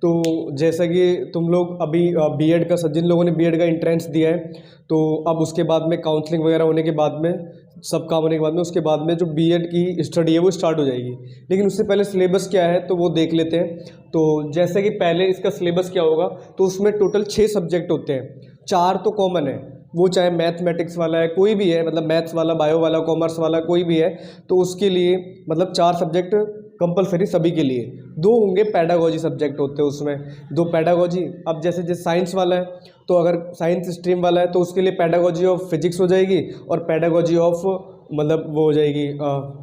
तो जैसा कि तुम लोग अभी बीएड का जिन लोगों ने बीएड का एंट्रेंस दिया है, तो अब उसके बाद में काउंसलिंग वगैरह होने के बाद में सब काम होने के बाद में उसके बाद में जो बीएड की स्टडी है वो स्टार्ट हो जाएगी। लेकिन उससे पहले सिलेबस क्या है तो वो देख लेते हैं। तो जैसे कि पहले इसका सिलेबस क्या होगा, तो उसमें टोटल 6 सब्जेक्ट होते हैं, 4 तो कॉमन है, वो चाहे मैथमेटिक्स वाला है कोई भी है, मतलब मैथ्स वाला, बायो वाला, कॉमर्स वाला कोई भी है, तो उसके लिए मतलब 4 सब्जेक्ट कंपलसरी सभी के लिए। 2 होंगे पेडागोजी सब्जेक्ट होते हैं उसमें, 2 पेडागोजी। अब जैसे साइंस वाला है, तो अगर साइंस स्ट्रीम वाला है तो उसके लिए पेडागोजी ऑफ फिजिक्स हो जाएगी और पेडागोजी ऑफ मतलब वो हो जाएगी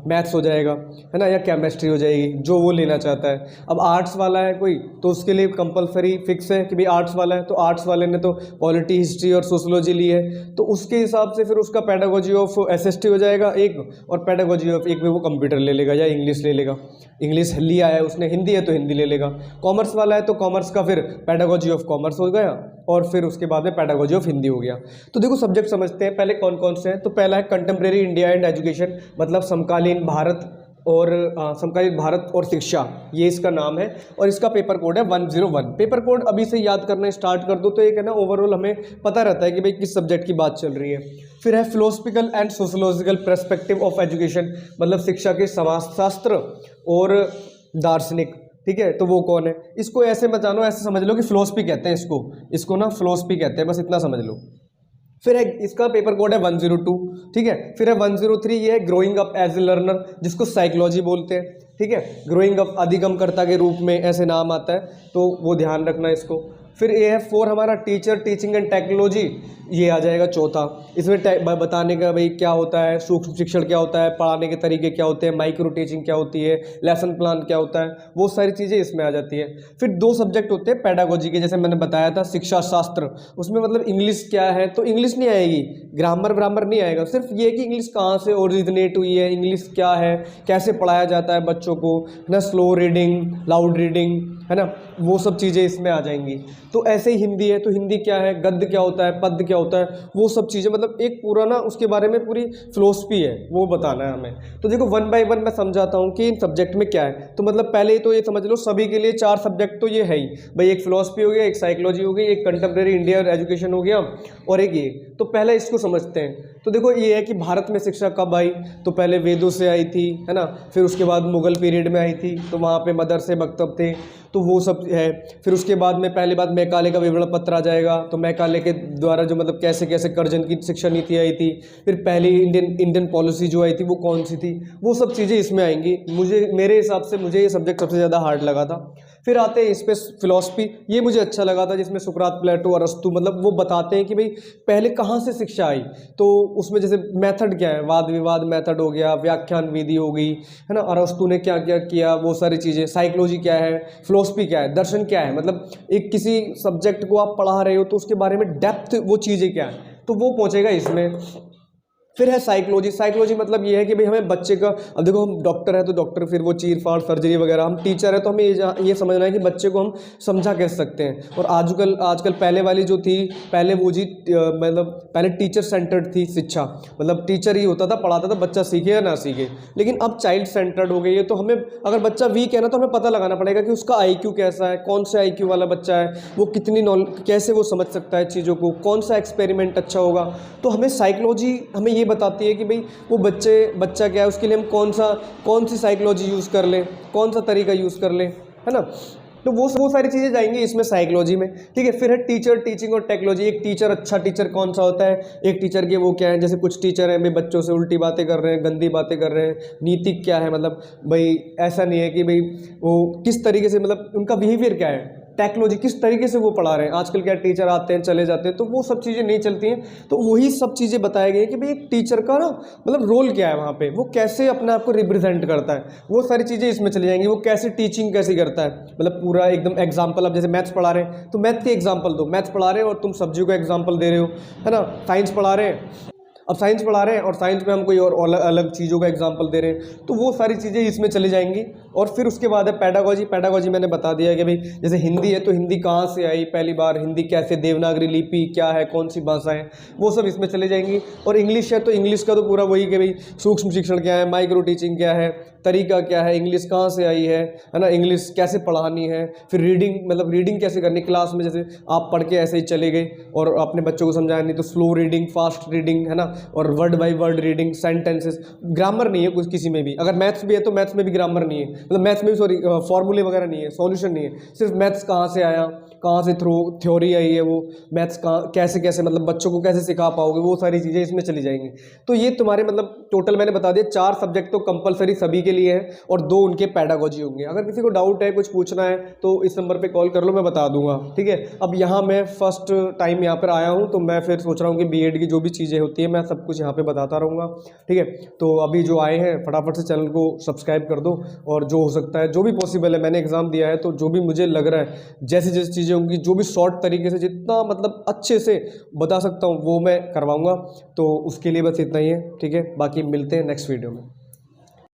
मैथ्स हो जाएगा, है ना, या केमिस्ट्री हो जाएगी, जो वो लेना चाहता है। अब आर्ट्स वाला है कोई, तो उसके लिए कंपलसरी फिक्स है कि भाई आर्ट्स वाला है, तो आर्ट्स वाले ने तो पॉलिटी, हिस्ट्री और सोशोलॉजी ली है, तो उसके हिसाब से फिर उसका पेडागोजी ऑफ एसएसटी हो जाएगा एक, और पेडागोजी ऑफ एक में वो कंप्यूटर ले लेगा या इंग्लिश ले लेगा। इंग्लिश लिया है उसने, हिंदी है तो हिंदी ले लेगा। कॉमर्स वाला है तो कॉमर्स का फिर पेडागोजी ऑफ कॉमर्स हो गया, और फिर उसके बाद में पेडागोजी ऑफ हिंदी हो गया। तो देखो सब्जेक्ट समझते हैं पहले कौन कौन से हैं। तो पहला है कंटेम्प्रेरी इंडिया एंड एजुकेशन, मतलब समकालीन भारत और समकालीन भारत और शिक्षा, ये इसका नाम है, और इसका पेपर कोड है 101। पेपर कोड अभी से याद करना स्टार्ट कर दो तो एक है ना ओवरऑल हमें पता रहता है कि भाई किस सब्जेक्ट की बात चल रही है। फिर है philosophical and sociological perspective of education, मतलब शिक्षा के समाजशास्त्र और दार्शनिक, ठीक है, तो वो कौन है। इसको ऐसे मत जानो, ऐसे समझ लो कि फिलोसफी कहते हैं इसको ना फिलोसफी कहते हैं, बस इतना समझ लो। फिर है इसका पेपर कोड है 102, ठीक है। फिर है 103, ये है growing up as a learner, जिसको साइकोलॉजी बोलते हैं, ठीक है। ग्रोइंग अप अधिगमकर्ता के रूप में ऐसे नाम आता है, तो वो ध्यान रखना इसको। फिर ये है 4 हमारा टीचर टीचिंग एंड टेक्नोलॉजी, ये आ जाएगा चौथा। इसमें बताने का भाई क्या होता है, सूक्ष्म शिक्षण क्या होता है, पढ़ाने के तरीके क्या होते हैं, माइक्रो टीचिंग क्या होती है, लेसन प्लान क्या होता है, वो सारी चीज़ें इसमें आ जाती है। फिर 2 सब्जेक्ट होते हैं पेडागोजी के, जैसे मैंने बताया था शिक्षा शास्त्र, उसमें मतलब इंग्लिश क्या है, तो इंग्लिश नहीं आएगी, ग्रामर नहीं आएगा, सिर्फ ये कि इंग्लिश कहाँ से ओरिजिनेट हुई है, इंग्लिश क्या है, कैसे पढ़ाया जाता है बच्चों को, है ना, स्लो रीडिंग, लाउड रीडिंग, है ना, वो सब चीज़ें इसमें आ जाएंगी। तो ऐसे ही हिंदी है, तो हिंदी क्या है, गद्य क्या होता है, पद्य क्या होता है, वो सब चीज़ें, मतलब एक पूरा ना उसके बारे में पूरी फिलोसफी है, वो बताना है हमें। तो देखो 1 बाय 1 मैं समझाता हूँ कि इन सब्जेक्ट में क्या है। तो मतलब पहले तो ये समझ लो सभी के लिए 4 सब्जेक्ट तो ये है ही भाई, एक फिलोसफी हो गया, एक साइकोलॉजी हो गई, एक कंटेम्प्रेरी इंडिया एजुकेशन हो गया, और एक ये। तो पहले इसको समझते हैं। तो देखो ये है कि भारत में शिक्षा कब आई, तो पहले वेदों से आई थी, है ना, फिर उसके बाद मुगल पीरियड में आई थी, तो वहाँ पे मदरसे मकतब थे, तो वो सब है। फिर उसके बाद में पहले बात मैकाले का विवरण पत्र आ जाएगा, तो मैकाले के द्वारा जो मतलब कैसे कैसे कर्जन की शिक्षा नीति आई थी, फिर पहली इंडियन पॉलिसी जो आई थी वो कौन सी थी, वो सब चीज़ें इसमें आएंगी। मेरे हिसाब से मुझे ये सब्जेक्ट सबसे ज़्यादा हार्ड लगा था। फिर आते हैं इस पर फिलोसफी, ये मुझे अच्छा लगा था, जिसमें सुकरात, प्लेटो, अरस्तु, मतलब वो बताते हैं कि भाई पहले कहाँ से शिक्षा आई। तो उसमें जैसे मेथड क्या है, वाद विवाद मेथड हो गया, व्याख्यान विधि हो गई, है ना, अरस्तु ने क्या क्या किया, वो सारी चीज़ें। साइकोलॉजी क्या है, फिलोसफी क्या है, दर्शन क्या है, मतलब एक किसी सब्जेक्ट को आप पढ़ा रहे हो तो उसके बारे में डेप्थ वो चीज़ें क्या है, तो वो पहुँचेगा इसमें। फिर है साइकोलॉजी मतलब ये है कि भाई हमें बच्चे का, अब देखो हम डॉक्टर है तो डॉक्टर, फिर वो चीर फाड़ सर्जरी वगैरह, हम टीचर है तो हमें ये समझना है कि बच्चे को हम समझा कैसे सकते हैं। और आजकल पहले वाली जो थी, पहले वो जी मतलब पहले टीचर सेंटर्ड थी शिक्षा, मतलब टीचर ही होता था, पढ़ाता था, बच्चा सीखे या ना सीखे। लेकिन अब चाइल्ड सेंटर्ड हो गई है, तो हमें अगर बच्चा वीक है ना, तो हमें पता लगाना पड़ेगा कि उसका IQ कैसा है, कौन सा IQ वाला बच्चा है, वो कितनी नॉलेज, कैसे वो समझ सकता है चीज़ों को, कौन सा एक्सपेरिमेंट अच्छा होगा। तो हमें साइकोलॉजी हमें ये बताती है कि भाई वो बच्चा क्या है, उसके लिए हम कौन सी साइकोलॉजी यूज़ कर लें, कौन सा तरीका यूज़ कर लें, है ना। तो वो सारी चीज़ें जाएंगी इसमें साइकोलॉजी में, ठीक है। फिर है टीचर टीचिंग और टेक्नोलॉजी, एक टीचर, अच्छा टीचर कौन सा होता है, एक टीचर के वो क्या है, जैसे कुछ टीचर हैं भाई बच्चों से उल्टी बातें कर रहे हैं, गंदी बातें कर रहे हैं, नीतिक क्या है, मतलब भाई ऐसा नहीं है कि भाई वो किस तरीके से, मतलब उनका बिहेवियर क्या है, टेक्नोलॉजी किस तरीके से वो पढ़ा रहे हैं। आजकल क्या टीचर आते हैं चले जाते हैं, तो वो सब चीज़ें नहीं चलती हैं। तो वही सब चीज़ें बताई गई कि भाई एक टीचर का ना मतलब रोल क्या है वहाँ पे, वो कैसे अपने आप को रिप्रेजेंट करता है, वो सारी चीज़ें इसमें चली जाएंगी। वो कैसे टीचिंग कैसे करता है, मतलब पूरा एकदम एग्जाम्पल। अब जैसे मैथ्स पढ़ा रहे हैं तो मैथ के एग्जाम्पल दो, मैथ्स पढ़ा रहे हैं और तुम सब्जियों का एग्जाम्पल दे रहे हो, है ना। साइंस पढ़ा रहे हैं अब साइंस पढ़ा रहे हैं और साइंस में हम कोई और अलग अलग चीज़ों का एग्जांपल दे रहे हैं, तो वो सारी चीज़ें इसमें चली जाएंगी। और फिर उसके बाद है पैडागोजी। पैडागोजी मैंने बता दिया कि भाई जैसे हिंदी है तो हिंदी कहाँ से आई, पहली बार हिंदी कैसे, देवनागरी लिपि क्या है, कौन सी भाषा है, वो सब इसमें चले जाएंगी। और इंग्लिश है तो इंग्लिश का तो पूरा वही कि भाई सूक्ष्म शिक्षण क्या है, माइक्रो टीचिंग क्या है, तरीका क्या है, इंग्लिश कहाँ से आई है ना, इंग्लिश कैसे पढ़ानी है, फिर रीडिंग मतलब रीडिंग कैसे करनी क्लास में, जैसे आप पढ़ के ऐसे ही चले गए और अपने बच्चों को समझाया नहीं, तो स्लो रीडिंग, फास्ट रीडिंग है ना, और word by word reading, sentences. Grammar नहीं है कुछ किसी में भी, अगर मैथ्स भी है तो मैथ्स में भी ग्रामर नहीं है, मतलब मैथ्स में भी सॉरी फॉर्मूले वगैरह नहीं है, सॉल्यूशन नहीं है, सिर्फ मैथ्स कहाँ से आया, कहाँ से थ्रू थ्योरी आई है, वो मैथ्स कहाँ कैसे कैसे मतलब बच्चों को कैसे सिखा पाओगे, वो सारी चीज़ें इसमें चली जाएंगी। तो ये तुम्हारे मतलब टोटल मैंने बता दिया 4 सब्जेक्ट तो कंपलसरी सभी के लिए है और 2 उनके पैडागोजी होंगे। अगर किसी को डाउट है, कुछ पूछना है तो इस नंबर पे कॉल कर लो, मैं बता दूंगा, ठीक है। अब यहाँ मैं फर्स्ट टाइम यहाँ पर आया हूँ तो मैं फिर सोच रहा हूँ कि बीएड की जो भी चीज़ें होती है मैं सब कुछ यहाँ पे बताता रहूँगा, ठीक है। तो अभी जो आए हैं फटाफट से चैनल को सब्सक्राइब कर दो, और जो हो सकता है जो भी पॉसिबल है, मैंने एग्ज़ाम दिया है तो जो भी मुझे लग रहा है जैसी जैसी चीज़ें होंगी, जो भी शॉर्ट तरीके से जितना मतलब अच्छे से बता सकता हूँ वो मैं करवाऊँगा। तो उसके लिए बस इतना ही है, ठीक है। बाकी मिलते हैं नेक्स्ट वीडियो में।